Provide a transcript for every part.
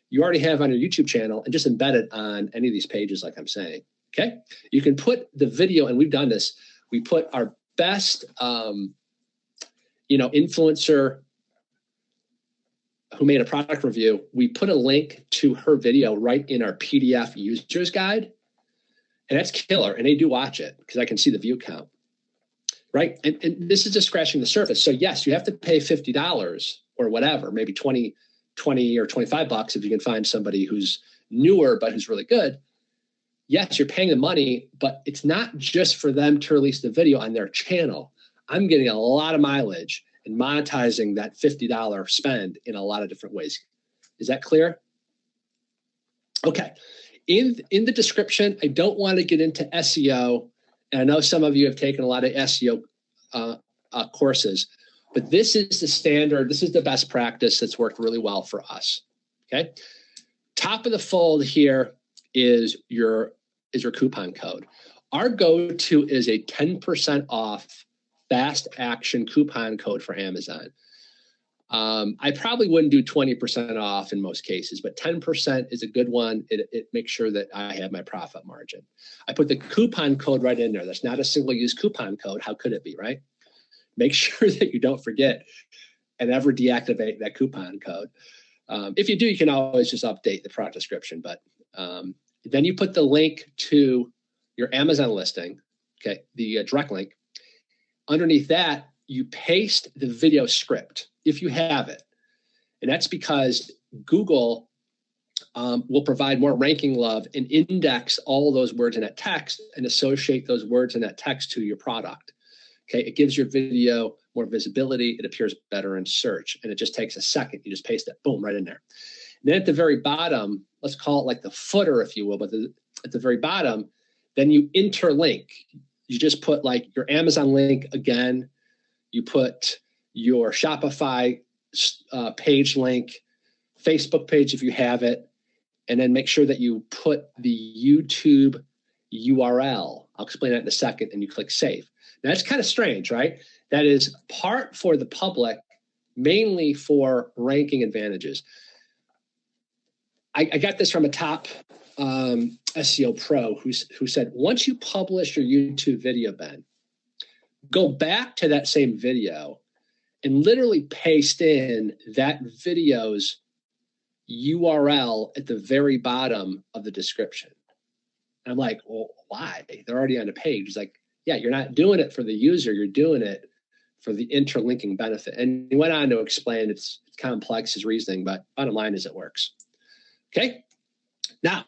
you already have on your YouTube channel and just embed it on any of these pages like I'm saying, okay? You can put the video, and we've done this, we put our best, influencer who made a product review, we put a link to her video right in our PDF user's guide, and that's killer, and they do watch it because I can see the view count, right? And this is just scratching the surface. So yes, you have to pay $50 or whatever, maybe 20 or 25 bucks if you can find somebody who's newer but who's really good. Yes, you're paying the money, but it's not just for them to release the video on their channel. I'm getting a lot of mileage and monetizing that $50 spend in a lot of different ways. Is that clear? Okay. In the description, I don't want to get into SEO, and I know some of you have taken a lot of SEO courses, but this is the standard. This is the best practice that's worked really well for us. Okay. Top of the fold here is your coupon code. Our go-to is a 10% off fast action coupon code for Amazon. I probably wouldn't do 20% off in most cases, but 10% is a good one. It makes sure that I have my profit margin. I put the coupon code right in there. That's not a single use coupon code. How could it be, right? Make sure that you don't forget and ever deactivate that coupon code. If you do, you can always just update the product description, but then you put the link to your Amazon listing, okay, the direct link. Underneath that, you paste the video script if you have it. And that's because Google will provide more ranking love and index all those words in that text and associate those words in that text to your product. Okay, it gives your video more visibility. It appears better in search, and it just takes a second. You just paste it, boom, right in there. And then at the very bottom, let's call it like the footer, if you will, but at the very bottom, then you interlink. You just put like your Amazon link again. You put your Shopify page link, Facebook page if you have it, and then make sure that you put the YouTube URL. I'll explain that in a second, and you click save. Now, that's kind of strange, right? That is part for the public, mainly for ranking advantages. I got this from a top SEO pro who said, once you publish your YouTube video, Ben, go back to that same video and literally paste in that video's URL at the very bottom of the description. And I'm like, well, why? They're already on the page. He's like, yeah, you're not doing it for the user. You're doing it for the interlinking benefit. And he went on to explain it's complex, his reasoning, but bottom line is it works. Okay. Now,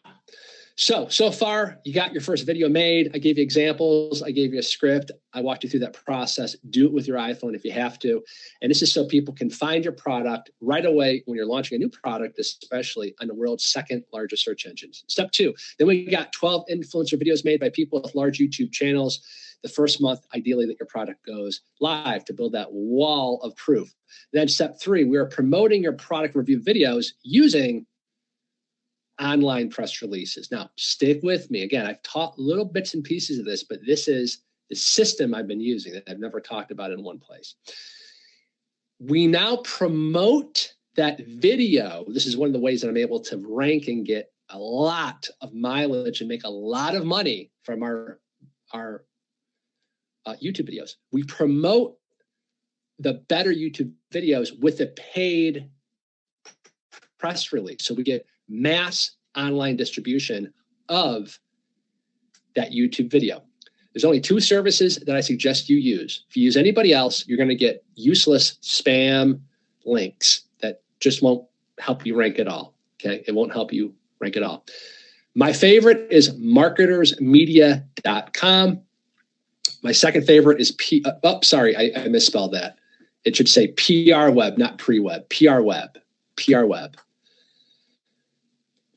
so far you got your first video made. I gave you examples. I gave you a script. I walked you through that process. Do it with your iPhone if you have to. And this is so people can find your product right away when you're launching a new product, especially on the world's second largest search engines. Step 2, then we got 12 influencer videos made by people with large YouTube channels. The first month, ideally, that your product goes live to build that wall of proof. Then step 3, we are promoting your product review videos using online press releases. Now, stick with me. Again, I've taught little bits and pieces of this, but this is the system I've been using that I've never talked about in one place. We now promote that video. This is one of the ways that I'm able to rank and get a lot of mileage and make a lot of money from our YouTube videos. We promote the better YouTube videos with a paid press release. So we get mass online distribution of that YouTube video. There's only 2 services that I suggest you use. If you use anybody else, you're going to get useless spam links that just won't help you rank at all. Okay, it won't help you rank at all. My favorite is marketersmedia.com. My second favorite is I misspelled that. It should say PR Web, not pre-web. PR Web.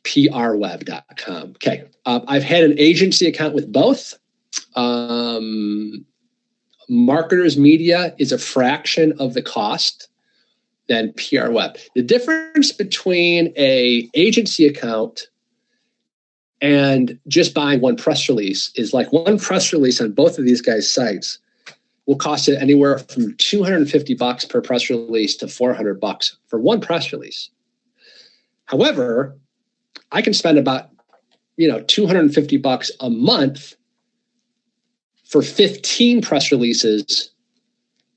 prweb.com. Okay. I've had an agency account with both. Marketers Media is a fraction of the cost than PR Web. The difference between a agency account and just buying one press release is like one press release on both of these guys' sites will cost you anywhere from $250 per press release to $400 for one press release. However, I can spend about, $250 a month for 15 press releases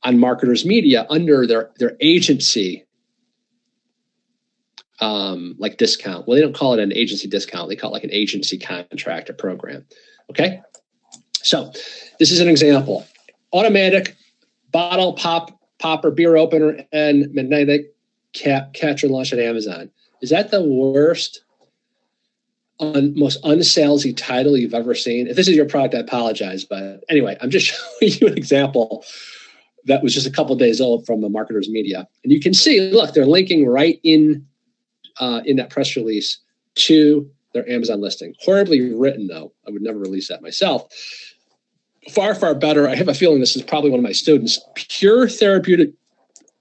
on Marketers Media under their agency like discount. Well, they don't call it an agency discount. They call it like an agency contract or program. Okay. So this is an example. Automatic bottle popper beer opener and magnetic catcher launch at Amazon. Is that the worst, most unsalesy title you've ever seen? If this is your product, I apologize. But anyway, I'm just showing you an example that was just a couple of days old from the Marketers Media. And you can see, look, they're linking right in that press release to their Amazon listing. Horribly written, though. I would never release that myself. Far, far better. I have a feeling this is probably one of my students. Pure therapeutic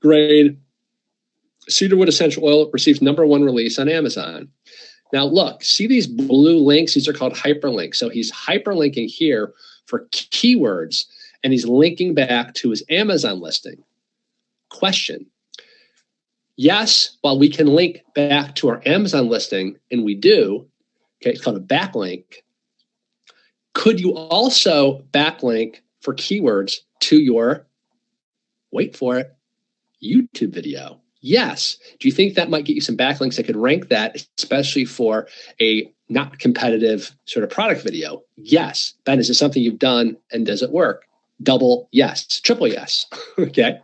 grade cedarwood essential oil receives #1 release on Amazon. Now, look, see these blue links? These are called hyperlinks. So he's hyperlinking here for keywords, and he's linking back to his Amazon listing. Question. Yes, while we can link back to our Amazon listing, and we do, okay, it's called a backlink. Could you also backlink for keywords to your, wait for it, YouTube video? Yes. Do you think that might get you some backlinks that could rank that, especially for a not competitive sort of product video? Yes. Ben, is this something you've done, and does it work? Double yes. Triple yes. Okay.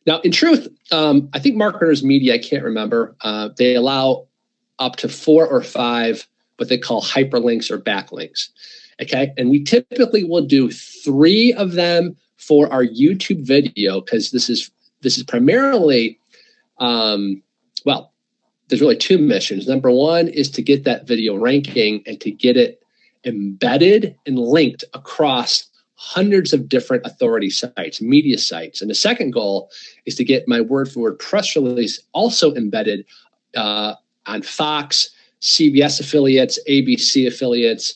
Now, in truth, I think Marketers Media, I can't remember, they allow up to 4 or 5 what they call hyperlinks or backlinks. Okay. And we typically will do 3 of them for our YouTube video, because this is primarily, well, there's really 2 missions. Number 1 is to get that video ranking and to get it embedded and linked across hundreds of different authority sites, media sites. And the second goal is to get my word-for-word press release also embedded on Fox, CBS affiliates, ABC affiliates,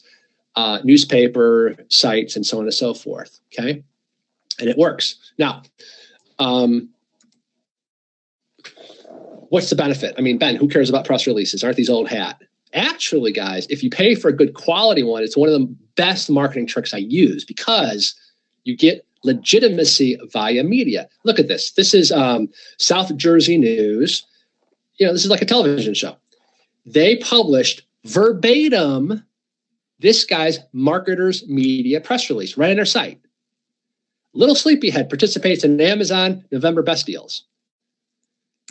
newspaper sites, and so on and so forth. Okay. And it works. Now, what's the benefit? I mean, Ben, who cares about press releases? Aren't these old hat? Actually, guys, if you pay for a good quality one, it's one of the best marketing tricks I use, because you get legitimacy via media. Look at this. This is South Jersey News. This is like a television show. They published verbatim this guy's Marketers Media press release right on their site. Little Sleepyhead participates in Amazon November Best Deals.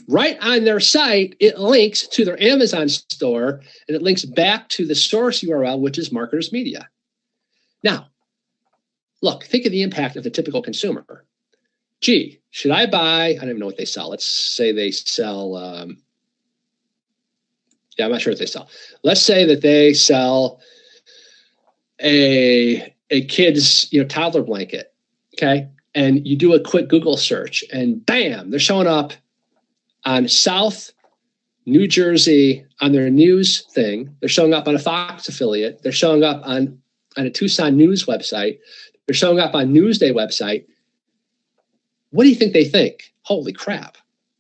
Right on their site, it links to their Amazon store, and it links back to the source URL, which is Marketers Media. Now, look, think of the impact of the typical consumer. Gee, should I buy, I don't even know what they sell. Let's say they sell, I'm not sure what they sell. Let's say that they sell a kid's, toddler blanket, okay? And you do a quick Google search, and bam, they're showing up on South New Jersey on their news thing. They're showing up on a Fox affiliate. They're showing up on a Tucson News website. They're showing up on Newsday website. What do you think they think? Holy crap.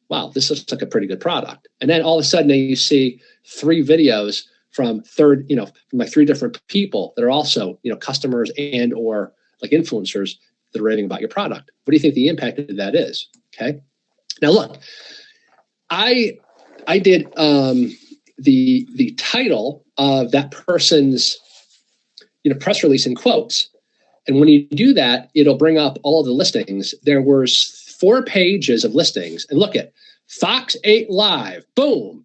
Wow, this looks like a pretty good product. And then all of a sudden you see 3 videos from from like 3 different people that are also, customers and or like influencers that are raving about your product. What do you think the impact of that is? Okay. Now look, I did the title of that person's press release in quotes, and when you do that, it'll bring up all of the listings. There was 4 pages of listings, and look at Fox 8 Live, boom,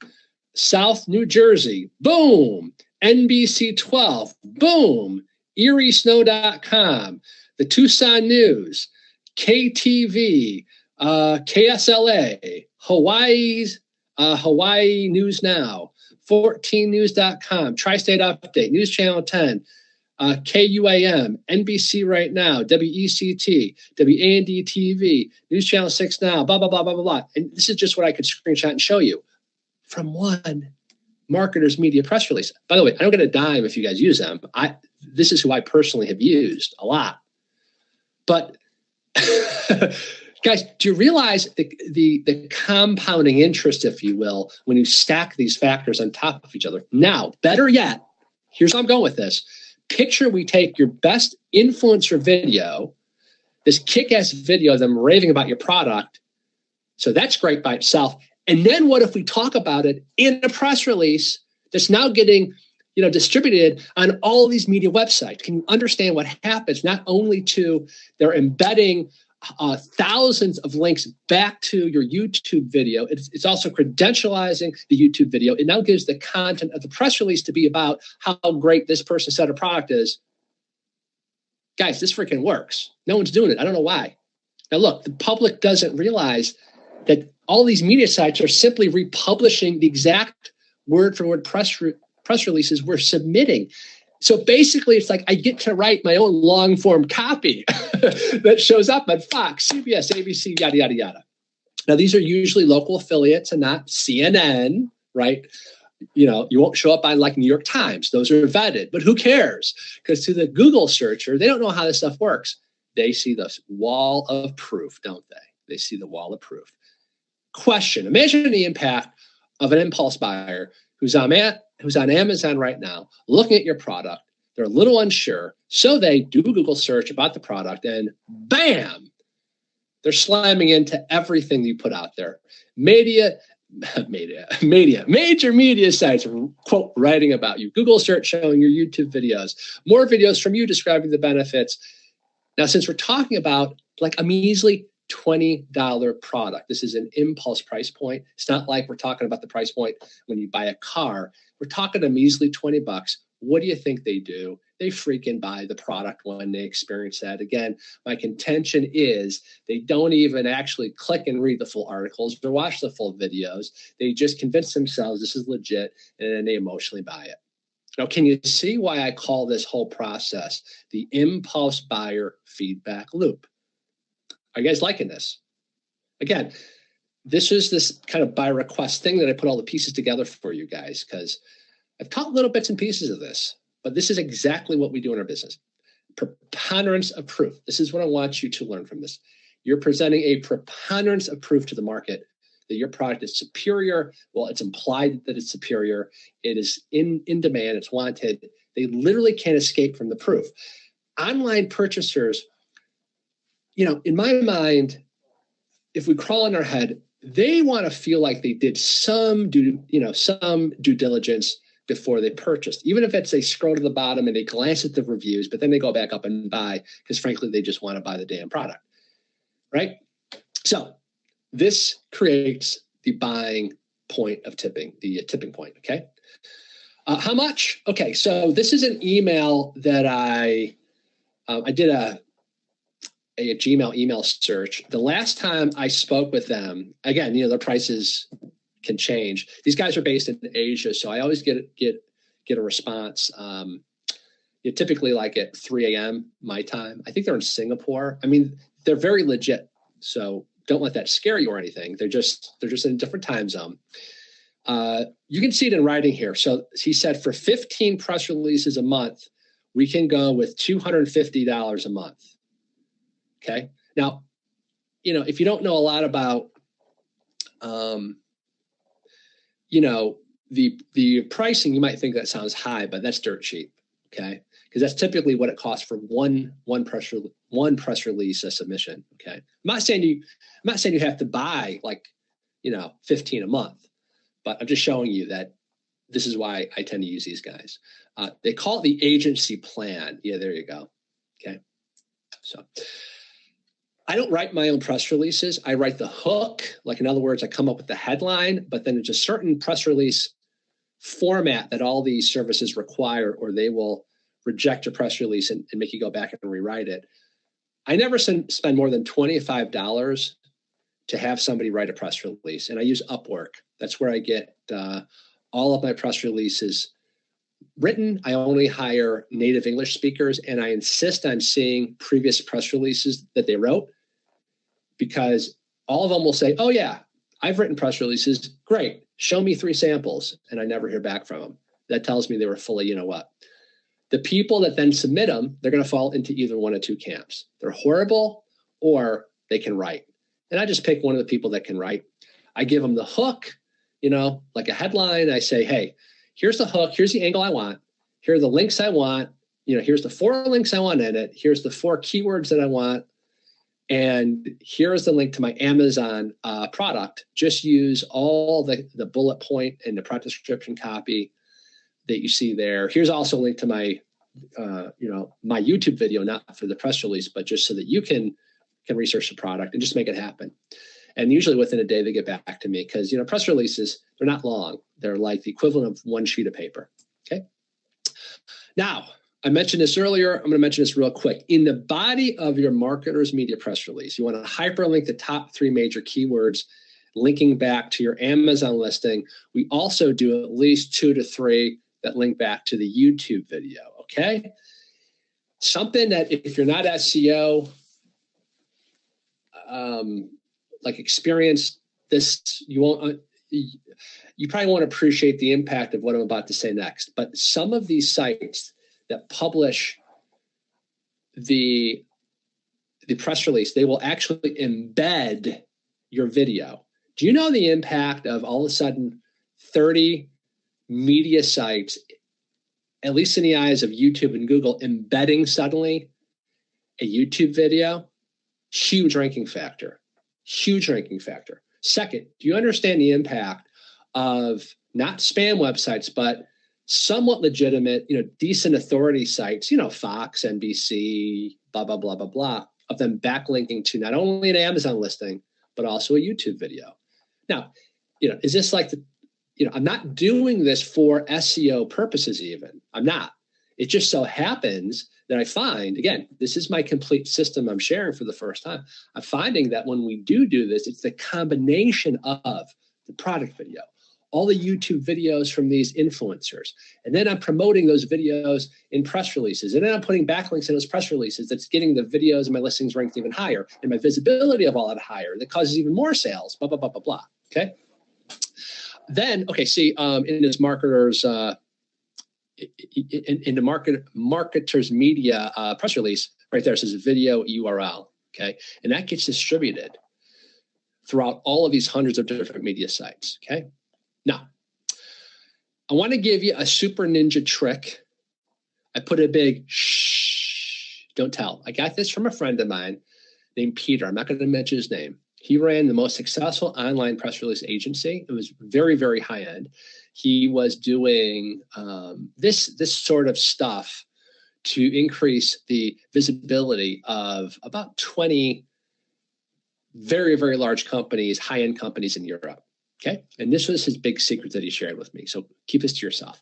South New Jersey, boom, NBC 12, boom, EerieSnow.com, the Tucson News, KTV, KSLA, Hawaii News Now, 14news.com, Tri-State Update, News Channel 10, KUAM, NBC Right Now, WECT, WAND TV, News Channel 6 Now, blah, blah, blah, blah, blah, blah. And this is just what I could screenshot and show you from one Marketers Media press release. By the way, I don't get a dime if you guys use them. This is who I personally have used a lot. But Guys, do you realize the compounding interest, if you will, when you stack these factors on top of each other? Now, better yet, here's how I'm going with this. Picture we take your best influencer video, this kick-ass video of them raving about your product. So that's great by itself. And then what if we talk about it in a press release that's now getting distributed on all these media websites? Can you understand what happens? Not only to they're embedding thousands of links back to your YouTube video, it's also credentializing the YouTube video. It now gives the content of the press release to be about how great this person said a product is. Guys, this freaking works. No one's doing it. I don't know why. Now look, the public doesn't realize that all these media sites are simply republishing the exact word-for-word press releases we're submitting. So basically, it's like I get to write my own long-form copy that shows up on Fox, CBS, ABC, yada, yada, yada. Now, these are usually local affiliates and not CNN, right? You won't show up on like New York Times. Those are vetted, but who cares? Because to the Google searcher, they don't know how this stuff works. They see this wall of proof, don't they? They see the wall of proof. Question, imagine the impact of an impulse buyer who's on Amazon right now, looking at your product. They're a little unsure, so they do a Google search about the product, and bam, they're slamming into everything you put out there. Major media sites, quote, writing about you. Google search showing your YouTube videos. More videos from you describing the benefits. Now, since we're talking about like a measly $20 product, this is an impulse price point. It's not like we're talking about the price point when you buy a car. We're talking a measly $20. What do you think they do? They freaking buy the product when they experience that. Again, my contention is they don't even actually click and read the full articles or watch the full videos. They just convince themselves this is legit, and then they emotionally buy it. Now, can you see why I call this whole process the impulse buyer feedback loop? Are you guys liking this? Again, this is this kind of by request thing that I put all the pieces together for you guys, because I've taught little bits and pieces of this, but this is exactly what we do in our business. Preponderance of proof. This is what I want you to learn from this. You're presenting a preponderance of proof to the market that your product is superior. Well, it's implied that it's superior. It is in demand. It's wanted. They literally can't escape from the proof. Online purchasers, in my mind, if we crawl in our head, they want to feel like they did some due diligence before they purchased, even if it's they scroll to the bottom and they glance at the reviews, but then they go back up and buy because frankly, they just want to buy the damn product, right? So this creates the buying point of tipping, the tipping point, okay? How much? Okay, so this is an email that I did a Gmail email search. The last time I spoke with them, again, their prices can change. These guys are based in Asia, so I always get a response. Typically like at 3 a.m. my time. I think they're in Singapore. I mean, they're very legit, so don't let that scare you or anything. They're just in a different time zone. You can see it in writing here. So he said for 15 press releases a month, we can go with $250 a month. Okay. Now, if you don't know a lot about, the pricing, you might think that sounds high, but that's dirt cheap. Okay. Because that's typically what it costs for one press release submission. Okay. I'm not saying you have to buy 15 a month, but I'm just showing you that this is why I tend to use these guys. They call it the agency plan. Yeah, there you go. Okay. So I don't write my own press releases. I write the hook. Like, in other words, I come up with the headline, but then it's a certain press release format that all these services require, or they will reject your press release and make you go back and rewrite it. I never spend more than $25 to have somebody write a press release, and I use Upwork. That's where I get all of my press releases written. I only hire native English speakers, and I insist on seeing previous press releases that they wrote, because all of them will say, oh yeah, I've written press releases. Great. Show me 3 samples. And I never hear back from them. That tells me they were full of, what? The people that then submit them, they're going to fall into either one of 2 camps. They're horrible, or they can write. And I just pick one of the people that can write. I give them the hook, you know, like a headline. I say, hey, here's the hook. Here's the angle I want. Here are the links I want. You know, here's the 4 links I want in it. Here's the 4 keywords that I want. And here's the link to my Amazon product. Just use all the bullet point and the product description copy that you see there. Here's also a link to my, my YouTube video, not for the press release, but just so that you can research the product and just make it happen. And usually within a day, they get back to me because, you know, press releases, they're not long. They're like the equivalent of 1 sheet of paper. Okay. Now, I mentioned this earlier. I'm going to mention this real quick. In the body of your marketer's media press release, you want to hyperlink the top 3 major keywords, linking back to your Amazon listing. We also do at least 2 to 3 that link back to the YouTube video. Okay. Something that if you're not SEO, like experienced this, you probably won't appreciate the impact of what I'm about to say next. But some of these sites that publish the press release, they will actually embed your video. Do you know the impact of all of a sudden 30 media sites, at least in the eyes of YouTube and Google, embedding suddenly a YouTube video? Huge ranking factor. Huge ranking factor. Second, do you understand the impact of not spam websites, but somewhat legitimate, you know, decent authority sites, you know, Fox, NBC, blah, blah, blah, blah, blah, of them backlinking to not only an Amazon listing, but also a YouTube video? Now, you know, is this like I'm not doing this for SEO purposes even. I'm not. It just so happens that I find, again, this is my complete system I'm sharing for the first time. I'm finding that when we do this, it's the combination of the product video, all the YouTube videos from these influencers, and then I'm promoting those videos in press releases, and then I'm putting backlinks in those press releases that's getting the videos and my listings ranked even higher, and my visibility of all that higher, that causes even more sales, blah, blah, blah, blah, blah, okay? Then, okay, see, in this marketer's, in the marketer's media press release, right there, it says video URL, okay? And that gets distributed throughout all of these hundreds of different media sites, okay? Now, I want to give you a super ninja trick. I put a big shh, don't tell. I got this from a friend of mine named Peter. I'm not going to mention his name. He ran the most successful online press release agency. It was very, very high end. He was doing this sort of stuff to increase the visibility of about 20 very, very large companies, high-end companies in Europe. Okay. And this was his big secret that he shared with me. So keep this to yourself.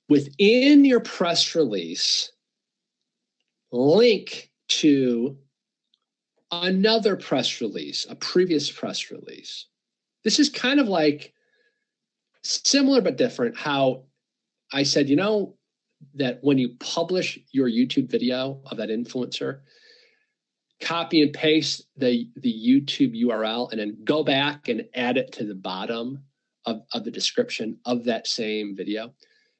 Within your press release, link to another press release, a previous press release. This is kind of like similar but different. How I said, you know, that when you publish your YouTube video of that influencer, copy and paste the YouTube URL and then go back and add it to the bottom of the description of that same video.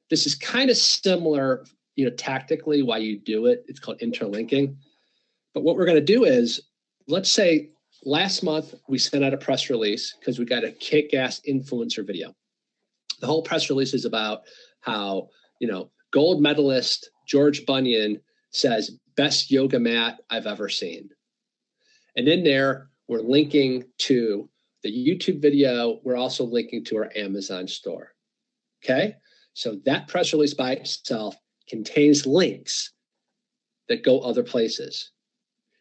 This is kind of similar, you know, tactically why you do it. It's called interlinking. But what we're going to do is, let's say last month we sent out a press release because we got a kick-ass influencer video. The whole press release is about how, you know, gold medalist George Bunyan says, best yoga mat I've ever seen. And in there, we're linking to the YouTube video. We're also linking to our Amazon store. Okay? So that press release by itself contains links that go other places.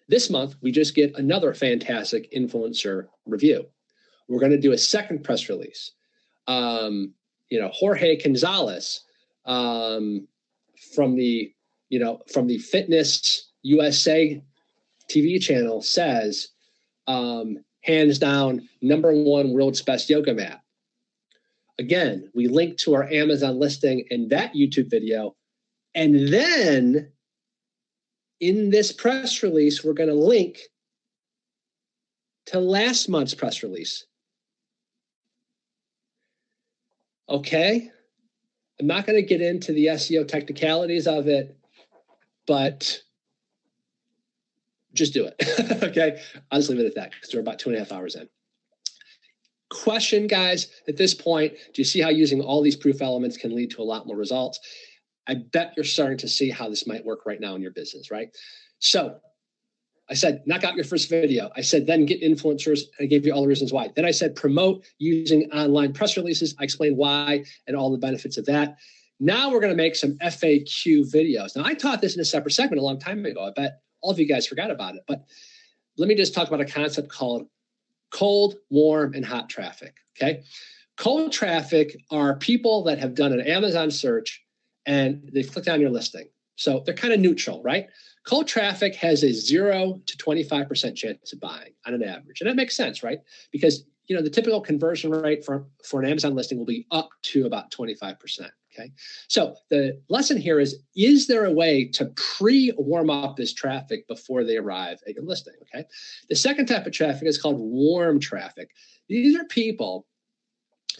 This month, we just get another fantastic influencer review. We're going to do a second press release. Jorge Gonzalez from the Fitness USA TV channel says, hands down, #1 world's best yoga mat. Again, we link to our Amazon listing and that YouTube video. And then in this press release, we're going to link to last month's press release. Okay? I'm not going to get into the SEO technicalities of it, but just do it. Okay. I'll just leave it at that because we're about 2.5 hours in. Question, guys, at this point, do you see how using all these proof elements can lead to a lot more results? I bet you're starting to see how this might work right now in your business, right? So I said, knock out your first video. I said, then get influencers. I gave you all the reasons why. Then I said, promote using online press releases. I explained why and all the benefits of that. Now we're going to make some FAQ videos. Now, I taught this in a separate segment a long time ago. I bet all of you guys forgot about it. But let me just talk about a concept called cold, warm, and hot traffic, okay? Cold traffic are people that have done an Amazon search and they've clicked on your listing. So they're kind of neutral, right? Cold traffic has a 0 to 25% chance of buying on an average. And that makes sense, right? Because the typical conversion rate for an Amazon listing will be up to about 25%. Okay. So the lesson here is there a way to pre-warm up this traffic before they arrive at your listing? Okay. The second type of traffic is called warm traffic. These are people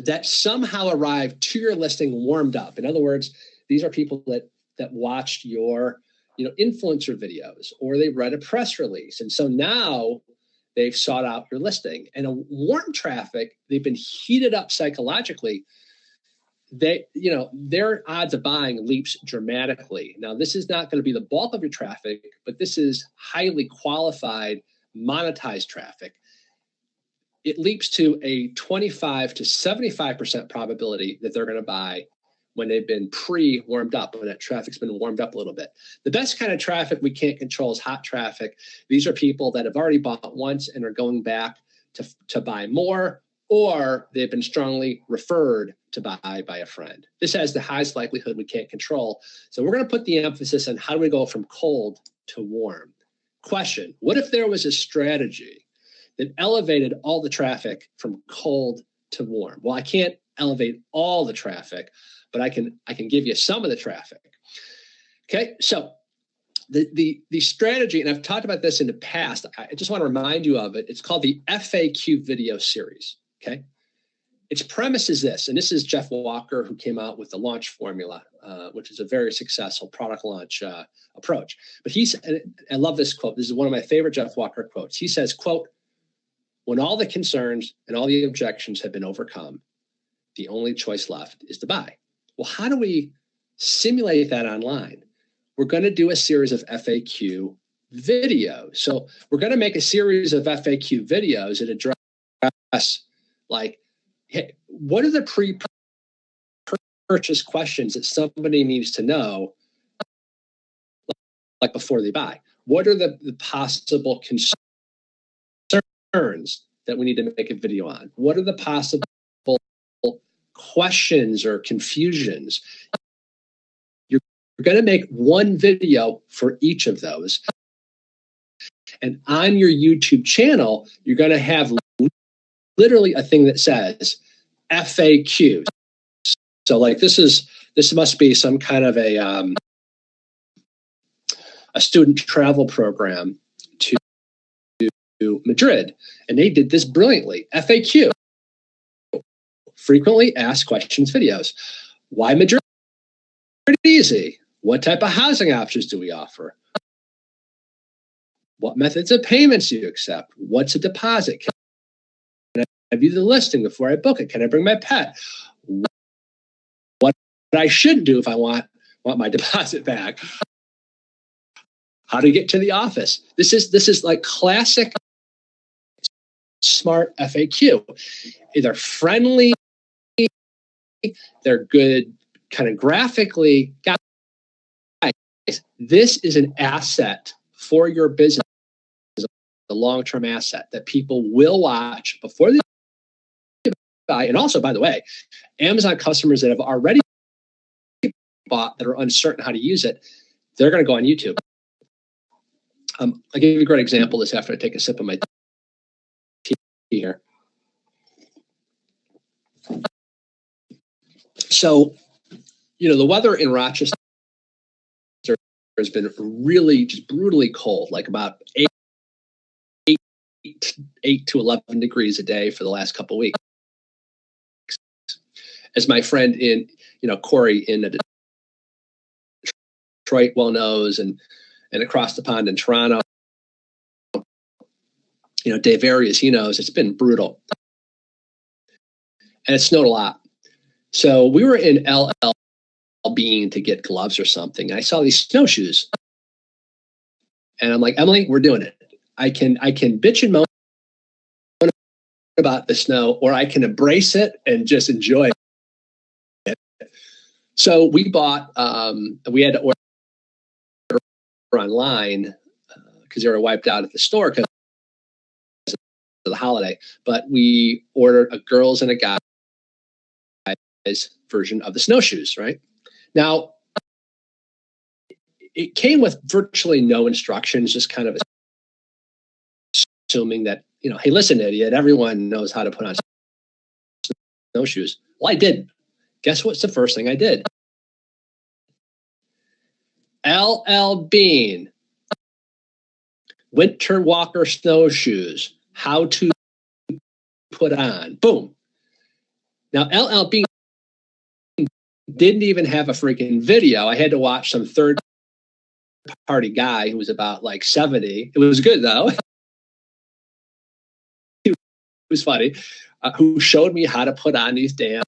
that somehow arrive to your listing warmed up. In other words, these are people that watched your influencer videos, or they read a press release. And so now they've sought out your listing. And a warm traffic, they've been heated up psychologically. Their odds of buying leaps dramatically. Now, this is not going to be the bulk of your traffic, but this is highly qualified, monetized traffic. It leaps to a 25 to 75% probability that they're going to buy when they've been pre-warmed up, when that traffic's been warmed up a little bit. The best kind of traffic we can't control is hot traffic. These are people that have already bought once and are going back to buy more, or they've been strongly referred to buy by a friend. This has the highest likelihood we can't control. So we're going to put the emphasis on how do we go from cold to warm. Question, what if there was a strategy that elevated all the traffic from cold to warm? Well, I can't elevate all the traffic, but I can give you some of the traffic. Okay, so the strategy, and I've talked about this in the past, I just want to remind you of it. It's called the FAQ video series. Okay, its premise is this, and this is Jeff Walker, who came out with the launch formula, which is a very successful product launch approach. But I love this quote. This is one of my favorite Jeff Walker quotes. He says, quote, "When all the concerns and all the objections have been overcome, the only choice left is to buy." Well, how do we simulate that online? We're going to do a series of FAQ videos. So we're going to make a series of FAQ videos that address, like, hey, what are the pre-purchase questions that somebody needs to know, like before they buy? What are the possible concerns that we need to make a video on? What are the possible questions or confusions? You're going to make one video for each of those. And on your YouTube channel, you're going to have literally a thing that says FAQ. So like this must be some kind of a student travel program to Madrid. And they did this brilliantly. FAQ. Frequently asked questions videos. Why Madrid? Easy. What type of housing options do we offer? What methods of payments do you accept? What's a deposit? Can I view the listing before I book it? Can I bring my pet? What I should do if I want my deposit back? How to get to the office? This is like classic smart FAQ. They're friendly. They're good kind of graphically. Guys, this is an asset for your business, a long-term asset that people will watch before they buy. And also, by the way, Amazon customers that have already bought that are uncertain how to use it, they're going to go on YouTube. I'll give you a great example of this after I take a sip of my tea here. So, the weather in Rochester has been really just brutally cold, like about 8 to 11 degrees a day for the last couple of weeks. As my friend Corey in Detroit well knows, and across the pond in Toronto, you know, Dave Arias, he knows it's been brutal. And it snowed a lot. So we were in LL Bean to get gloves or something. I saw these snowshoes. And I'm like, Emily, we're doing it. I can bitch and moan about the snow, or I can embrace it and just enjoy it. So we bought, we had to order online because they were wiped out at the store because of the holiday. But we ordered a girls and a guys version of the snowshoes, right? Now, it came with virtually no instructions, just kind of assuming that, you know, hey, listen, idiot, everyone knows how to put on snowshoes. Well, I did. Guess what's the first thing I did? LL Bean, Winter Walker snowshoes, how to put on. Boom. Now, LL Bean didn't even have a freaking video. I had to watch some third-party guy who was about like 70. It was good, though. It was funny. Who showed me how to put on these damn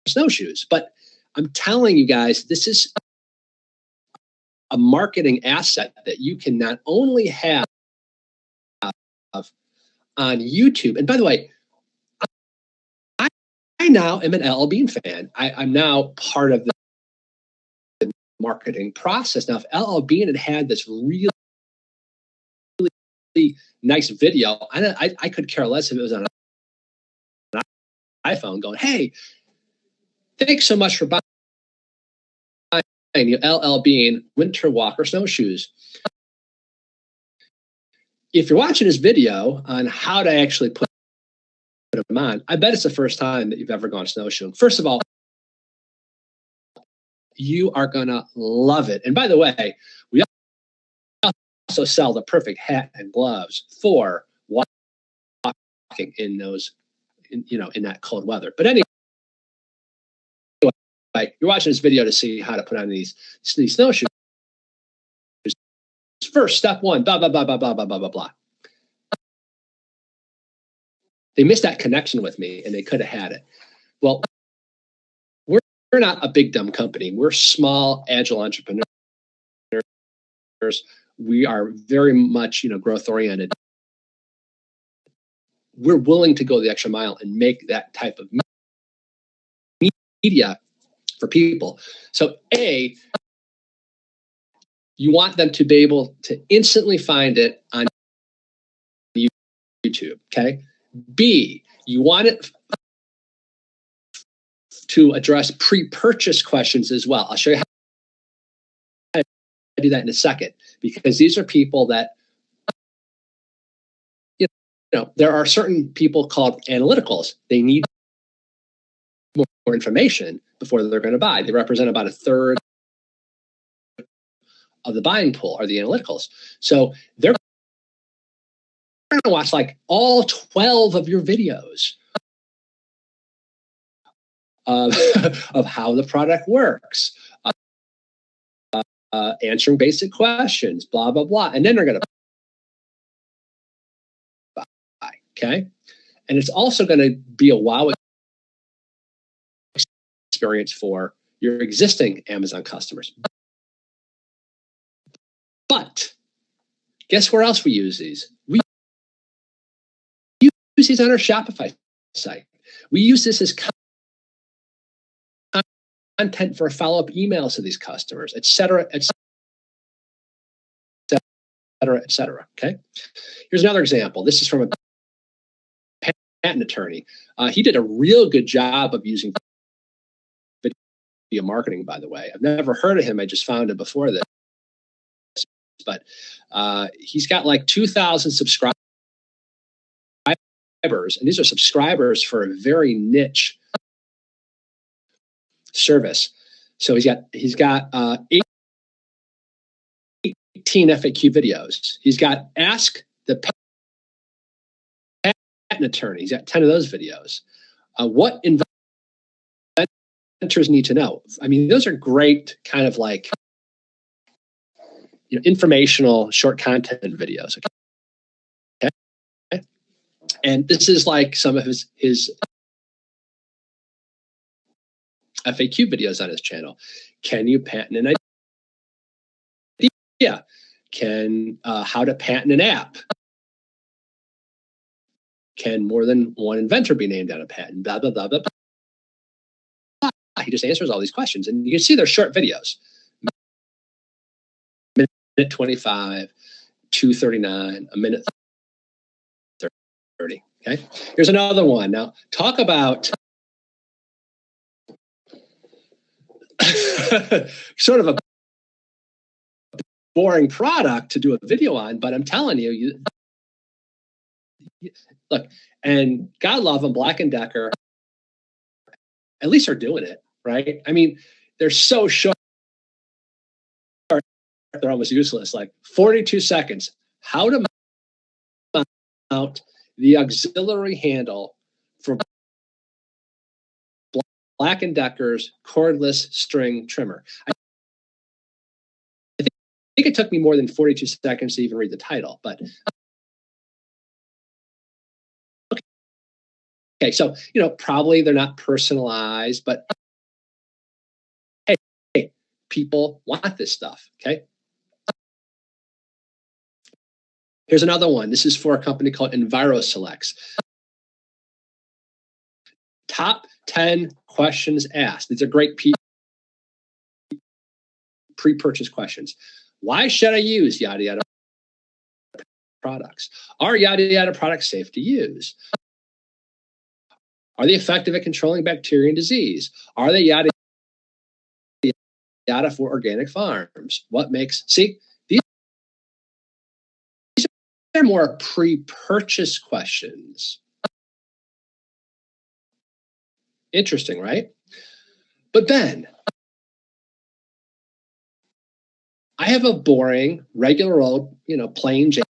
snowshoes. But I'm telling you guys, this is a marketing asset that you can not only have on YouTube. And by the way, I now am an LL Bean fan. I'm now part of the marketing process. Now, if LL Bean had this really nice video, I could care less if it was on an iPhone going, hey, thanks so much for buying you LL Bean Winter Walker snowshoes. If you're watching this video on how to actually put them on, I bet it's the first time that you've ever gone snowshoeing. First of all, you are going to love it. And by the way, we also sell the perfect hat and gloves for walking in those, in that cold weather. But anyway, you're watching this video to see how to put on these snowshoes. First, step one, blah, blah, blah, blah, blah, blah, blah, blah, blah. They missed that connection with me, and they could have had it. Well, we're not a big, dumb company. We're small, agile entrepreneurs. We are very much, growth-oriented. We're willing to go the extra mile and make that type of media for people. So, A, you want them to be able to instantly find it on YouTube, okay? B, you want it to address pre-purchase questions as well. I'll show you how to do that in a second, because these are people that, there are certain people called analyticals. They need more information before they're going to buy. They represent about a third of the buying pool, are the analyticals. So they're going to watch like all 12 of your videos of how the product works, answering basic questions, blah, blah, blah. And then they're going to buy, okay? And it's also going to be a wow experience for your existing Amazon customers. But guess where else we use these? We use these on our Shopify site. We use this as content for follow-up emails to these customers, et cetera, et cetera, et cetera. Okay. Here's another example. This is from a patent attorney. He did a real good job of using video marketing, by the way. I've never heard of him. I just found it before this. But he's got like 2,000 subscribers, and these are subscribers for a very niche service. So he's got 18 FAQ videos. He's got Ask the Patent Attorney. He's got 10 of those videos. What inventors need to know. I mean, those are great kind of like informational short content videos. Okay. And this is like some of his FAQ videos on his channel. Can you patent an idea? Can how to patent an app? Can more than one inventor be named on a patent? Blah, blah, blah, blah, blah. He just answers all these questions. And you can see they're short videos. Minute 25, 2:39, a minute 30. Okay. Here's another one. Now, talk about sort of a boring product to do a video on, but I'm telling you, look, and God love them, Black & Decker, at least are doing it, right? I mean, they're so short, they're almost useless. Like 42 seconds, how to mount the auxiliary handle for Black & Decker's cordless string trimmer. I think it took me more than 42 seconds to even read the title, but okay, so, probably they're not personalized, but hey, people want this stuff, okay? Here's another one. This is for a company called EnviroSelects. Top 10 questions asked. These are great pre-purchase questions. Why should I use yada yada products? Are yada yada products safe to use? Are they effective at controlling bacteria and disease? Are they yada yada for organic farms? What makes, see, these are more pre-purchase questions. Interesting, right? But Ben, I have a boring, regular old, plain Jane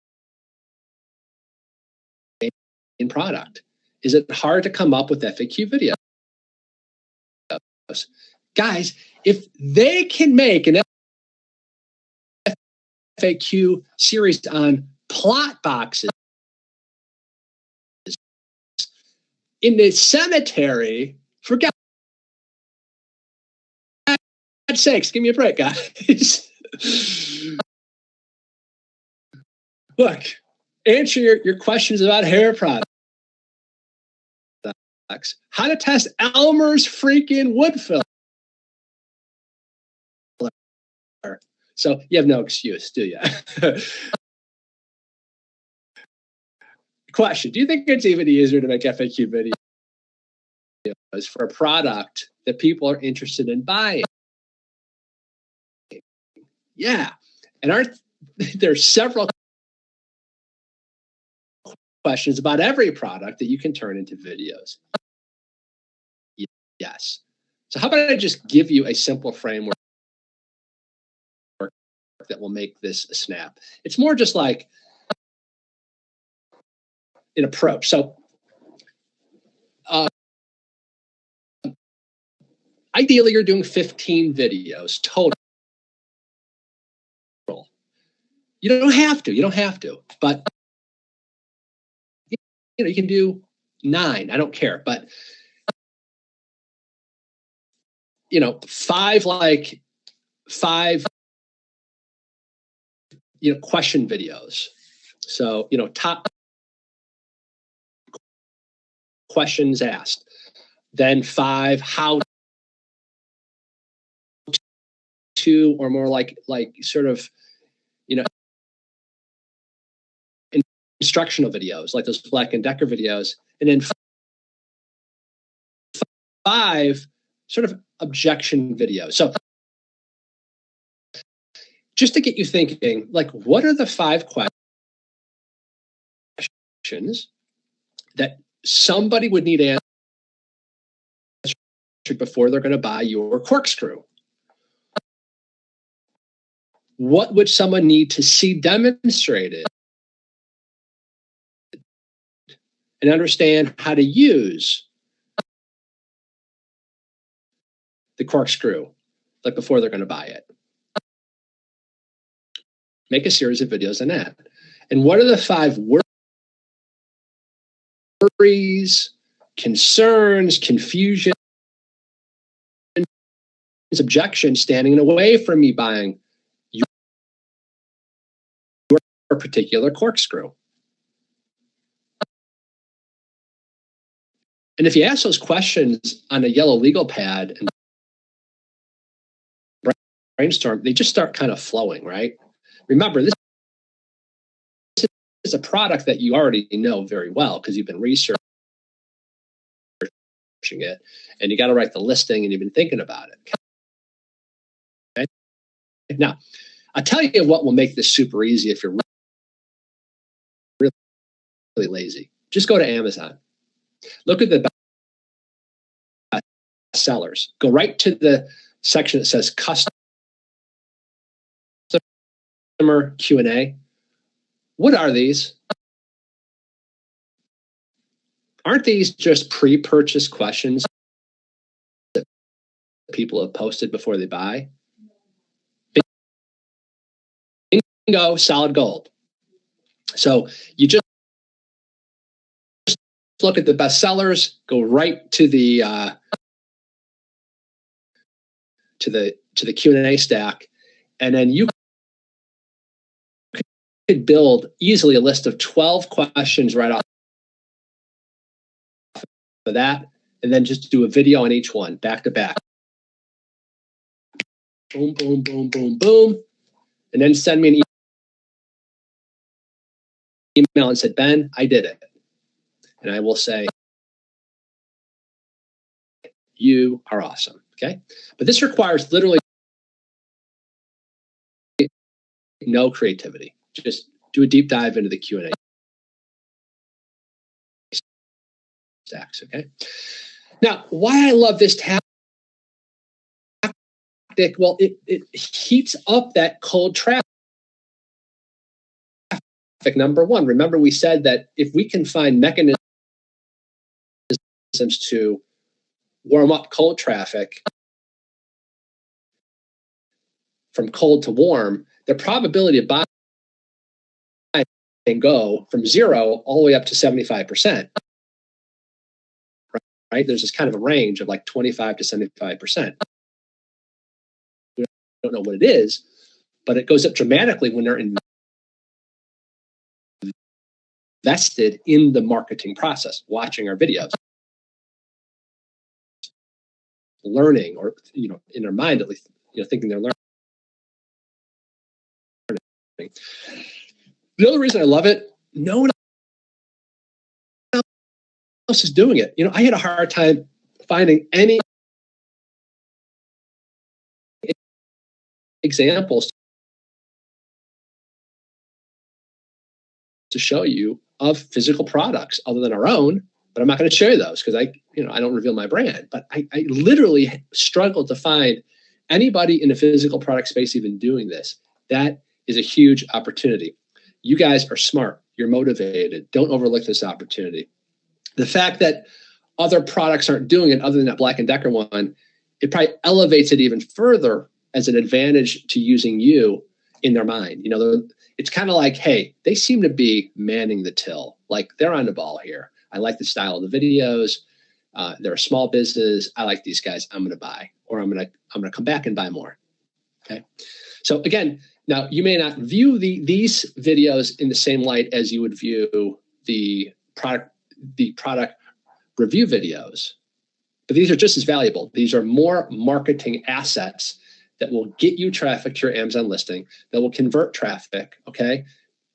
product. Is it hard to come up with FAQ videos? Guys, if they can make an FAQ series on plot boxes in the cemetery, for God's sakes, give me a break, guys. Look, answer your questions about hair products. How to test Elmer's freaking wood filler. So you have no excuse, do you? Question, do you think it's even easier to make FAQ videos for a product that people are interested in buying? Yeah. And there's several questions about every product that you can turn into videos? Yes. So how about I just give you a simple framework that will make this a snap? It's more just like an approach. So ideally, you're doing 15 videos total. You don't have to, but you can do 9. I don't care, but five question videos. So top questions asked, then 5 how to, or more like sort of instructional videos like those Black & Decker videos, and then 5 sort of objection videos. So just to get you thinking, like, what are the 5 questions that somebody would need answered before they're going to buy your corkscrew? What would someone need to see demonstrated and understand how to use the corkscrew, like before they're going to buy it? Make a series of videos on that. And what are the 5 worries, concerns, confusion, objections standing in the way from me buying your particular corkscrew? And if you ask those questions on a yellow legal pad and brainstorm, they just start kind of flowing, right? Remember, this is a product that you already know very well because you've been researching it, and you got to write the listing, and you've been thinking about it. Okay? Now, I'll tell you what will make this super easy if you're really lazy. Just go to Amazon. Look at the best sellers. Go right to the section that says customer Q&A. What are these? Aren't these just pre-purchase questions that people have posted before they buy? Bingo, solid gold. So you just look at the best sellers, go right to the Q&A stack, and then you could build easily a list of 12 questions right off of that, and then just do a video on each one, back to back. Boom, boom, boom, boom, boom. And then send me an email and said, Ben, I did it. And I will say, you are awesome, okay? But this requires literally no creativity. Just do a deep dive into the Q&A stacks, okay? Now, why I love this tactic, well, it heats up that cold traffic. Number one, remember we said that if we can find mechanisms to warm up cold traffic from cold to warm, the probability of buying can go from 0 all the way up to 75%. Right? There's this kind of a range of like 25 to 75%. We don't know what it is, but it goes up dramatically when they're invested in the marketing process, watching our videos, learning, or in their mind at least, thinking they're learning. The other reason I love it, no one else is doing it. I had a hard time finding any examples to show you of physical products other than our own, but I'm not going to show you those because I don't reveal my brand. But I literally struggled to find anybody in the physical product space even doing this. That is a huge opportunity. You guys are smart. You're motivated. Don't overlook this opportunity. The fact that other products aren't doing it other than that Black & Decker one, it probably elevates it even further as an advantage to using you in their mind. It's kind of like, hey, they seem to be manning the till. Like they're on the ball here. I like the style of the videos. They're a small business. I like these guys. I'm going to buy, or I'm going to come back and buy more. Okay. So again, now you may not view these videos in the same light as you would view the product review videos, but these are just as valuable. These are more marketing assets that will get you traffic to your Amazon listing, that will convert traffic, okay?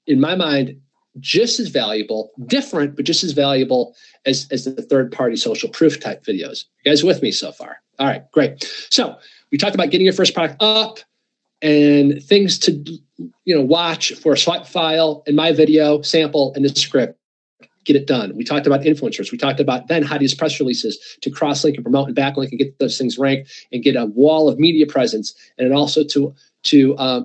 In my mind, just as valuable, different, but just as valuable as the third-party social proof type videos. You guys with me so far? All right, great. So we talked about getting your first product up and things to watch for a swipe file in my video, sample, and the script. Get it done. We talked about influencers. We talked about then how to use press releases to cross-link and promote and backlink and get those things ranked and get a wall of media presence, and also to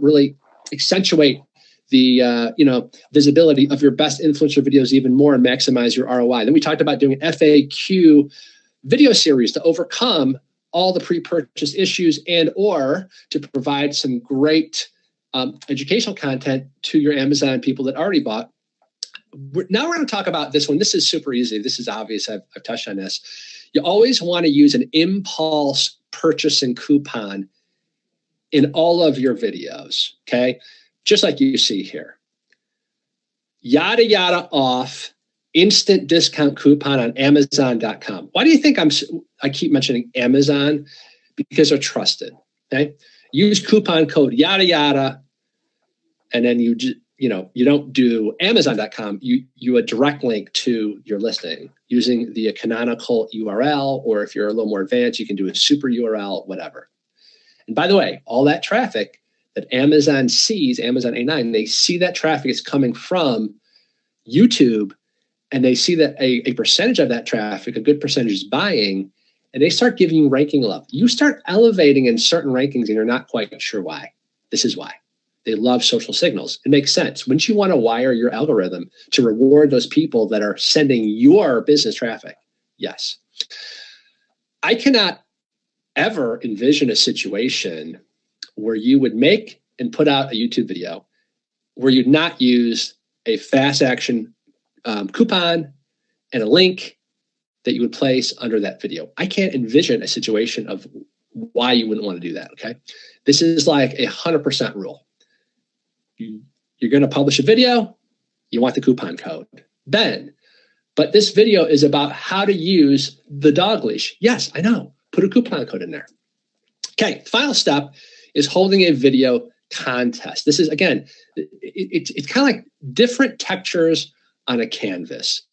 really accentuate the visibility of your best influencer videos even more and maximize your ROI. Then we talked about doing an FAQ video series to overcome all the pre-purchase issues and or to provide some great educational content to your Amazon people that already bought. Now we're going to talk about this one. This is super easy. This is obvious. I've touched on this. You always want to use an impulse purchasing coupon in all of your videos, okay? Just like you see here. Yada, yada off, instant discount coupon on Amazon.com. Why do you think I keep mentioning Amazon? Because they're trusted, okay? Use coupon code yada, yada, and then you don't do Amazon.com. You a direct link to your listing using the canonical URL, or if you're a little more advanced, you can do a super URL, whatever. And by the way, all that traffic that Amazon sees, Amazon A9, they see that traffic is coming from YouTube, and they see that a percentage of that traffic, a good percentage, is buying, and they start giving you ranking love. You start elevating in certain rankings, and you're not quite sure why. This is why. They love social signals. It makes sense. Wouldn't you want to wire your algorithm to reward those people that are sending your business traffic? Yes. I cannot ever envision a situation where you would make and put out a YouTube video where you'd not use a fast action coupon and a link that you would place under that video. I can't envision a situation of why you wouldn't want to do that, okay? This is like 100% rule. You're going to publish a video, you want the coupon code. Then, but this video is about how to use the dog leash. Yes, I know. Put a coupon code in there. Okay, final step is holding a video contest. This is, again, it's kind of like different textures on a canvas.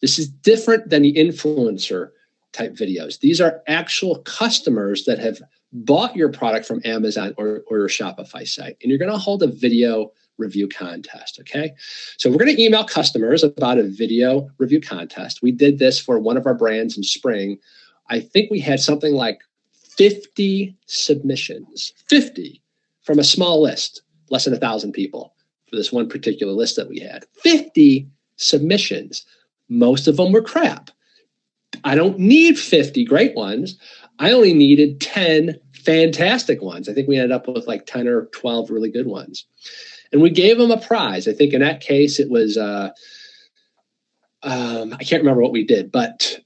This is different than the influencer type videos. These are actual customers that have bought your product from Amazon or your Shopify site, and you're going to hold a video review contest, okay? So we're going to email customers about a video review contest. We did this for one of our brands in spring. I think we had something like 50 submissions, 50 from a small list, less than 1,000 people for this one particular list that we had. 50 submissions. Most of them were crap. I don't need 50 great ones. I only needed 10 fantastic ones. I think we ended up with like 10 or 12 really good ones. And we gave them a prize. I think in that case it was, I can't remember what we did, but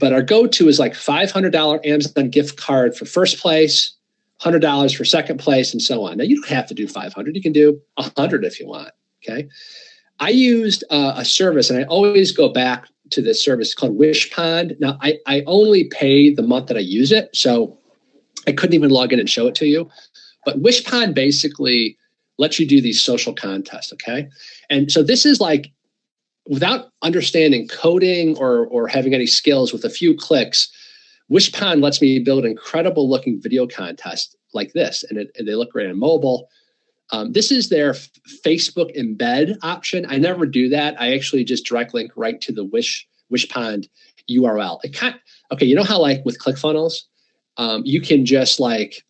our go-to is like $500 Amazon gift card for first place, $100 for second place, and so on. Now, you don't have to do 500. You can do 100 if you want, okay? I used a service, and I always go back to this service called Wishpond. Now, I only pay the month that I use it, so I couldn't even log in and show it to you. But Wishpond basically lets you do these social contests, okay? And so this is like, without understanding coding or having any skills, with a few clicks, Wishpond lets me build incredible looking video contests like this, and they look great on mobile. This is their Facebook embed option. I never do that. I actually just direct link right to the Wishpond URL. Okay, you know how like with ClickFunnels, you can just like,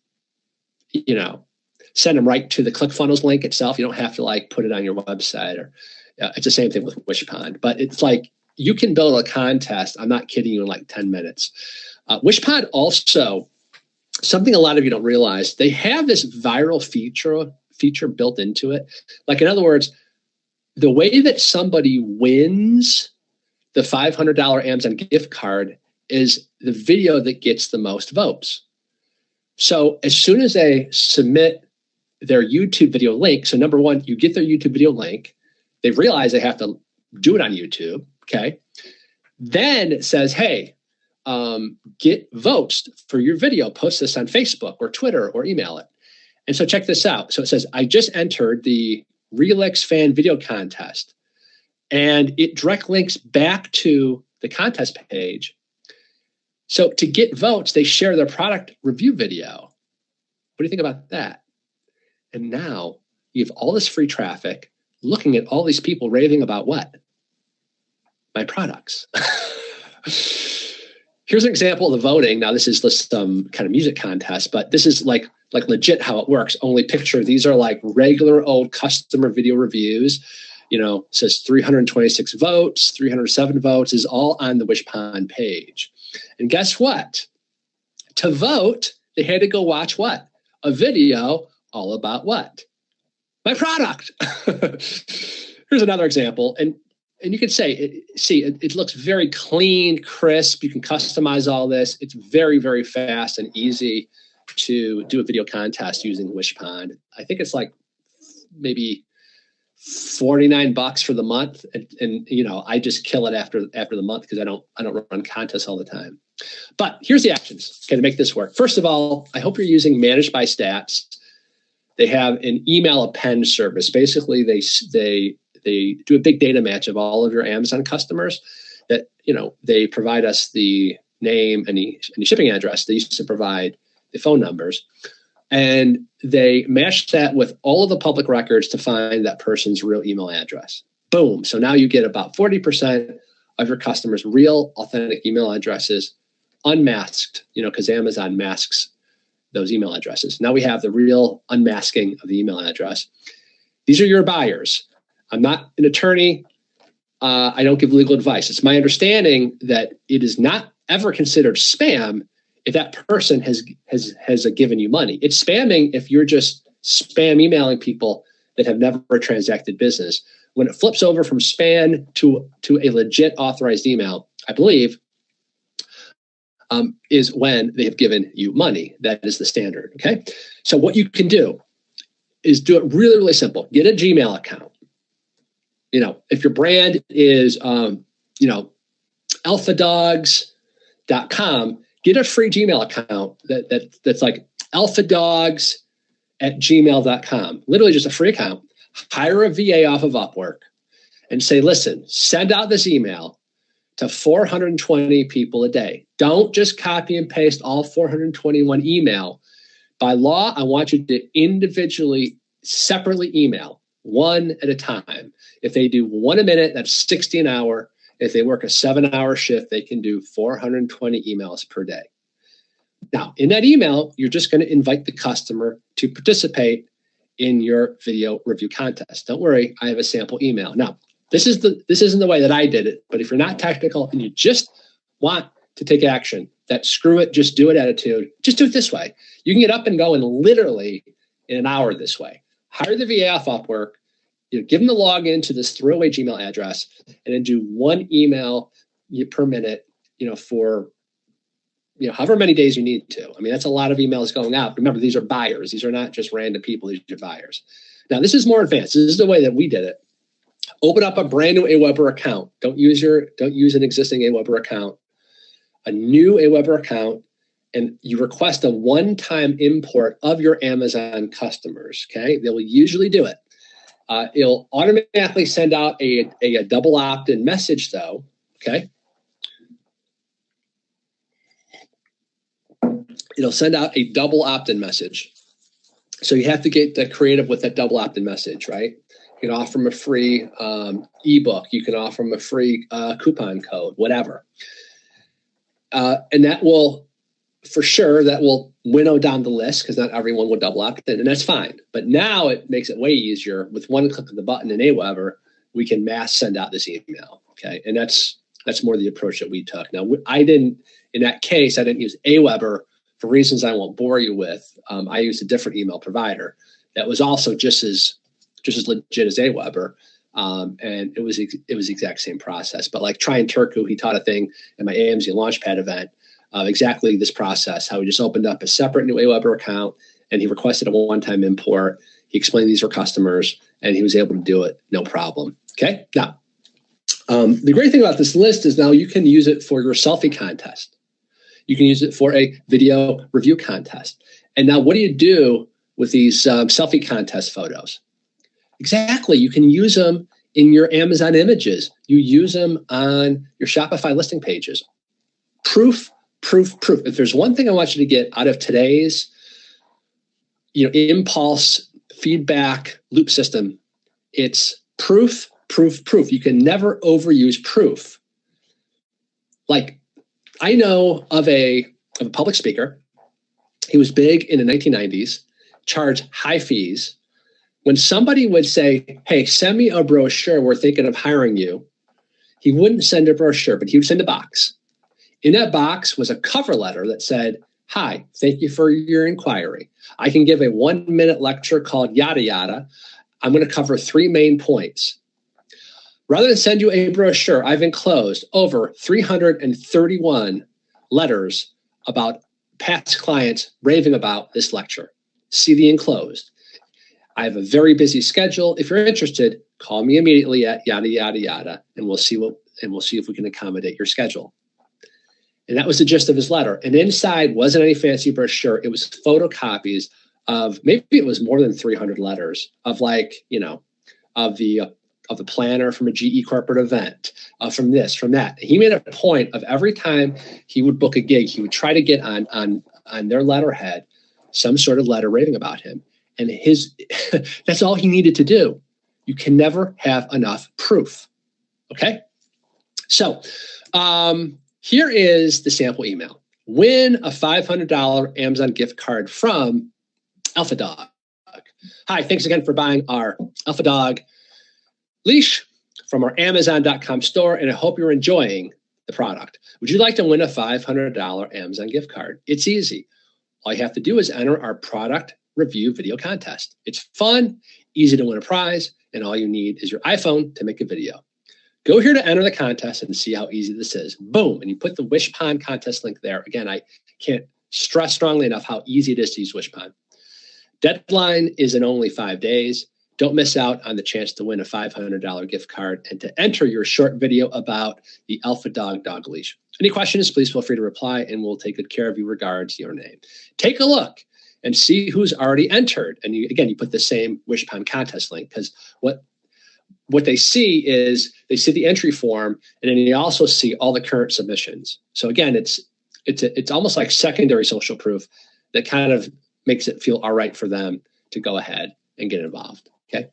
send them right to the ClickFunnels link itself. You don't have to like put it on your website, or it's the same thing with Wishpond. But it's like you can build a contest. I'm not kidding you, in like 10 minutes. Wishpond also, something a lot of you don't realize, they have this viral feature built into it. Like, in other words, the way that somebody wins the $500 Amazon gift card is the video that gets the most votes. So as soon as they submit their YouTube video link, so number one, you get their YouTube video link, they realize they have to do it on YouTube, okay? Then it says, hey, get votes for your video, post this on Facebook or Twitter or email it. And so check this out. So it says, I just entered the Relix fan video contest, and it direct links back to the contest page. So to get votes, they share their product review video. What do you think about that? And now you have all this free traffic looking at all these people raving about what? My products. Here's an example of the voting. Now, this is just some kind of music contest, but this is like legit how it works. Only picture, these are like regular old customer video reviews. Says 326 votes, 307 votes, is all on the Wishpond page. And guess what? To vote, they had to go watch what? A video all about what? my product. Here's another example. And you can say, it looks very clean, crisp. You can customize all this. It's very, very fast and easy to do a video contest using Wishpond. I think it's like maybe $49 for the month. And you know, I just kill it after the month because I don't run contests all the time. But here's the actions, okay, to make this work. First of all, I hope you're using Managed by Stats. They have an email append service. Basically, they do a big data match of all of your Amazon customers that, you know, they provide us the name and the shipping address. They used to provide the phone numbers, and they match that with all of the public records to find that person's real email address. Boom. So now you get about 40% of your customers' real authentic email addresses unmasked, you know, because Amazon masks those email addresses. Now we have the real unmasking of the email address. These are your buyers. I'm not an attorney. I don't give legal advice. It's my understanding that it is not ever considered spam if that person has given you money. It's spamming if you're just spam emailing people that have never transacted business. When it flips over from spam to a legit authorized email, I believe, is when they have given you money. That is the standard, okay? So what you can do is do it really, really simple. Get a Gmail account. You know, if your brand is, you know, alphadogs.com, get a free Gmail account that's like alphadogs@gmail.com. Literally just a free account. Hire a VA off of Upwork and say, listen, send out this email to 420 people a day. Don't just copy and paste all 421 email. By law, I want you to individually, separately email, one at a time. If they do one a minute, that's 60 an hour. If they work a 7-hour shift, they can do 420 emails per day. Now, in that email, you're just going to invite the customer to participate in your video review contest. Don't worry, I have a sample email. Now, this isn't the way that I did it, but if you're not technical and you just want to take action, that screw it, just do it attitude, just do it this way. You can get up and go in literally in an hour this way. Hire the VA off Upwork, you know, give them the login to this throwaway Gmail address, and then do one email per minute, you know, for, you know, however many days you need to. I mean, that's a lot of emails going out. Remember, these are buyers. These are not just random people. These are buyers. Now, this is more advanced. This is the way that we did it. Open up a brand new Aweber account. Don't use an existing Aweber account. A new Aweber account, and you request a one-time import of your Amazon customers. Okay, they will usually do it. It'll automatically send out a double opt-in message, though. Okay, it'll send out a double opt-in message. So you have to get creative with that double opt-in message, right? You can offer them a free ebook. You can offer them a free coupon code, whatever. And that will, for sure, that will winnow down the list because not everyone will double opt-in, and that's fine. But now it makes it way easier. With one click of the button in Aweber, we can mass send out this email, okay? And that's more the approach that we took. Now, in that case, I didn't use Aweber for reasons I won't bore you with. I used a different email provider that was also just as legit as Aweber. And it was the exact same process. But like Tryon Turku, he taught a thing in my AMZ Launchpad event of exactly this process, how he just opened up a separate new Aweber account and he requested a one-time import. He explained these were customers and he was able to do it, no problem. Okay, now, the great thing about this list is now you can use it for your selfie contest. You can use it for a video review contest. And now what do you do with these selfie contest photos? Exactly. You can use them in your Amazon images. You use them on your Shopify listing pages. Proof, proof, proof. If there's one thing I want you to get out of today's, you know, impulse feedback loop system, it's proof, proof, proof. You can never overuse proof. Like, I know of a public speaker. He was big in the 1990s, charged high fees. When somebody would say, hey, send me a brochure, we're thinking of hiring you, he wouldn't send a brochure, but he would send a box. In that box was a cover letter that said, hi, thank you for your inquiry. I can give a 1-minute lecture called yada yada. I'm going to cover 3 main points. Rather than send you a brochure, I've enclosed over 331 letters about past clients raving about this lecture. See the enclosed. I have a very busy schedule. If you're interested, call me immediately at yada, yada, yada, and we'll see if we can accommodate your schedule. And that was the gist of his letter. And inside wasn't any fancy brochure. It was photocopies of, maybe it was more than 300 letters of, like, you know, of the planner from a GE corporate event, from this, from that. He made a point of every time he would book a gig, he would try to get on their letterhead some sort of letter raving about him. And that's all he needed to do. You can never have enough proof. Okay? So here is the sample email. Win a $500 Amazon gift card from Alpha Dog. Hi, thanks again for buying our Alpha Dog leash from our Amazon.com store, and I hope you're enjoying the product. Would you like to win a $500 Amazon gift card? It's easy. All you have to do is enter our product review video contest. It's fun, easy to win a prize, and all you need is your iPhone to make a video. Go here to enter the contest and see how easy this is. Boom, and you put the Wishpond contest link there. Again, I can't stress strongly enough how easy it is to use Wishpond. Deadline is in only 5 days. Don't miss out on the chance to win a $500 gift card and to enter your short video about the Alpha Dog dog leash. Any questions, please feel free to reply, and we'll take good care of you. Regards, your name. Take a look and see who's already entered. And you put the same Wishpond contest link, because what they see is they see the entry form, and then you also see all the current submissions. So again, it's almost like secondary social proof that kind of makes it feel all right for them to go ahead and get involved. Okay.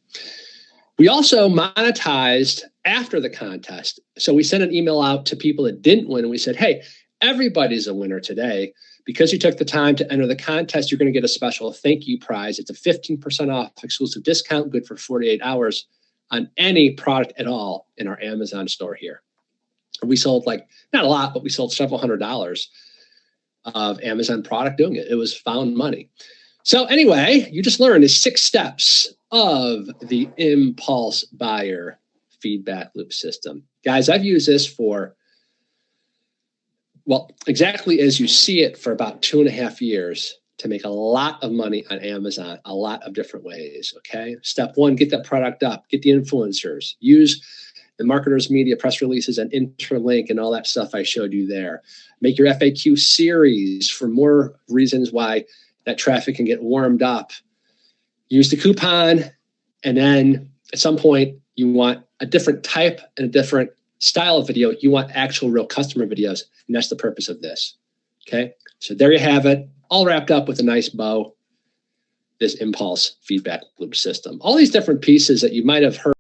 We also monetized after the contest. So we sent an email out to people that didn't win, and we said, hey, everybody's a winner today. Because you took the time to enter the contest, you're going to get a special thank you prize. It's a 15% off exclusive discount, good for 48 hours on any product at all in our Amazon store here. We sold, like, not a lot, but we sold several $100s of Amazon product doing it. It was found money. So anyway, you just learned the 6 steps of the impulse buyer feedback loop system. Guys, I've used this for, well, exactly as you see it, for about 2.5 years to make a lot of money on Amazon, a lot of different ways, okay? Step 1, get that product up, get the influencers, use the marketers media press releases and interlink and all that stuff I showed you there. Make your FAQ series for more reasons why that traffic can get warmed up. Use the coupon, and then at some point you want a different type and a different style of video. You want actual real customer videos, and that's the purpose of this. Okay, so there you have it, all wrapped up with a nice bow, this impulse feedback loop system. All these different pieces that you might have heard